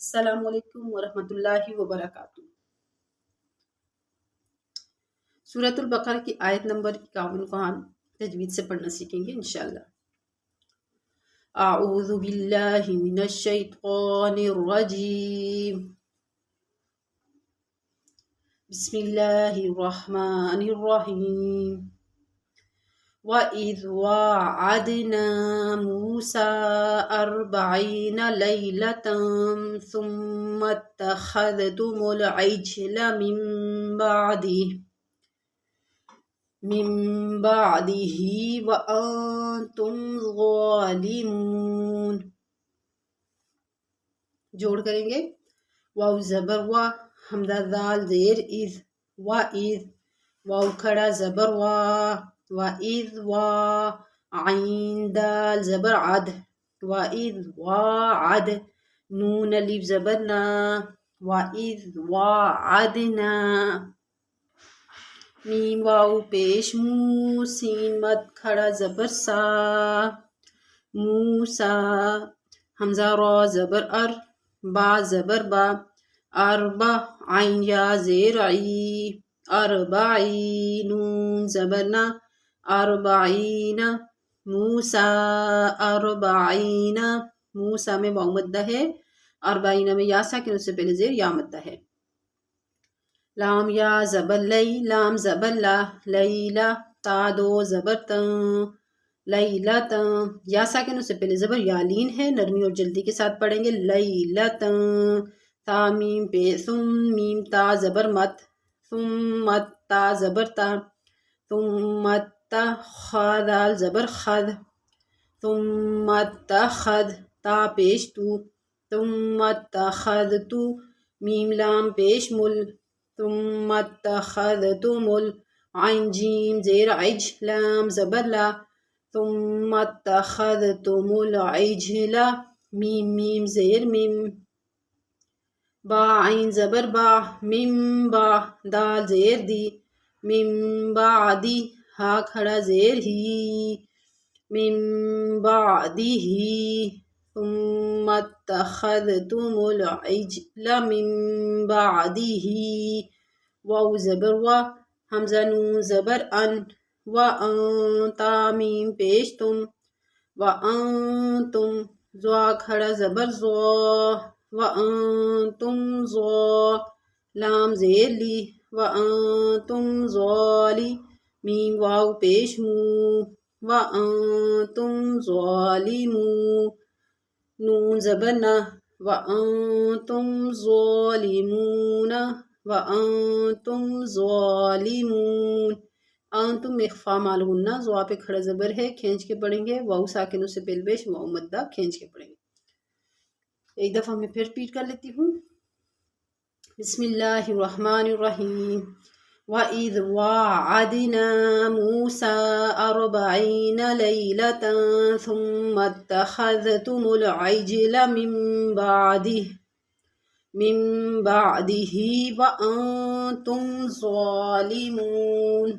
السلام علیکم ورحمۃ اللہ وبرکاتہ۔ سورۃ البقرہ کی آیت نمبر 51 کو ہم تجوید سے پڑھنا سیکھیں گے انشاءاللہ۔ اعوذ باللہ من الشیطان الرجیم، بسم اللہ الرحمن الرحیم۔ وَإِذْ وَاعَدْنَا مُوسَىٰ 40 لَيْلَةً ثُمَّ اتَّخَذْتُمُ الْعِجْلَ مِن بَعْدِهِ وَأَنْتُمْ ظَالِمُونَ۔ جوڑ کریں گے، واو زبر وا، حمزہ دال زیر اذ، وَإِذْ، واو کھڑا زبر وا، وَإِذْ وا، عین دال زبر عد، وَإِذْ وَاعَد، نون الف زبر نا، وَإِذْ وَاعَدْنَا، میم واو پیش مو، سین مد کھڑا زبر سا، موسا، حمزہ را زبر ار، با زبر با، اربع، عین یا زیر عی، اربعی، نون زبر نا، اربعین، موسا، اربعین، موسا میں واو مدہ ہے، اربعین میں یا ساکن اس سے پہلے زیر یا مدہ ہے۔ لام یا زبر لئی، لام زبر لا، لیلا، تا دو زبر تن، لیلتن، یا ساکن اس سے پہلے زبر یا لین ہے، نرمی اور جلدی کے ساتھ پڑھیں گے، لیلتن، تا میم پہ ثم، میم تا زبر مت، ثم تا زبر تا، ثم تا، خا دال زبر خد، ثم اتخذ، تا پیش تو، ثم اتخذتو، میم لام پیش مل، ثم اتخذتم عین جیم زیر عج، لام زبر لا، ثم اتخذتم العجل، میم میم زیر میم، با عین زبر با، من با، دال زیر دی، من بعدی، ہا کھڑا زیر ہی، من بعدہ، ثم اتخذتم العجل من بعدہ، واو زبر وا، حمزہ نون زبر ان، وَأَن، تا میم پیش تم، وَأَنتم، زوا کھڑا زبر زوا، وَأَنتم زوا، لام زیر لی، وَأَنتم ظالی، میم واو پیش مو، وَأَنتم ظالمون، نون زبر نا، وَأَنتم ظالمون، وَأَنتم ظالمون، انتم اخفا مال غنہ، زوا پہ کھڑا زبر ہے، کھینچ کے پڑھیں گے، واو ساکن اس سے پہلے پیش، واو مدہ کھینچ کے پڑھیں گے۔ ایک دفعہ میں پھر ریپیٹ کر لیتی ہوں، بسم اللہ الرحمن الرحیم۔ وَإِذْ وَاعَدْنَا مُوسَىٰ 40 لَيْلَةً ثُمَّ اتَّخَذْتُمُ الْعِجْلَ مِن بَعْدِهِ وَأَنْتُمْ ظَالِمُونَ۔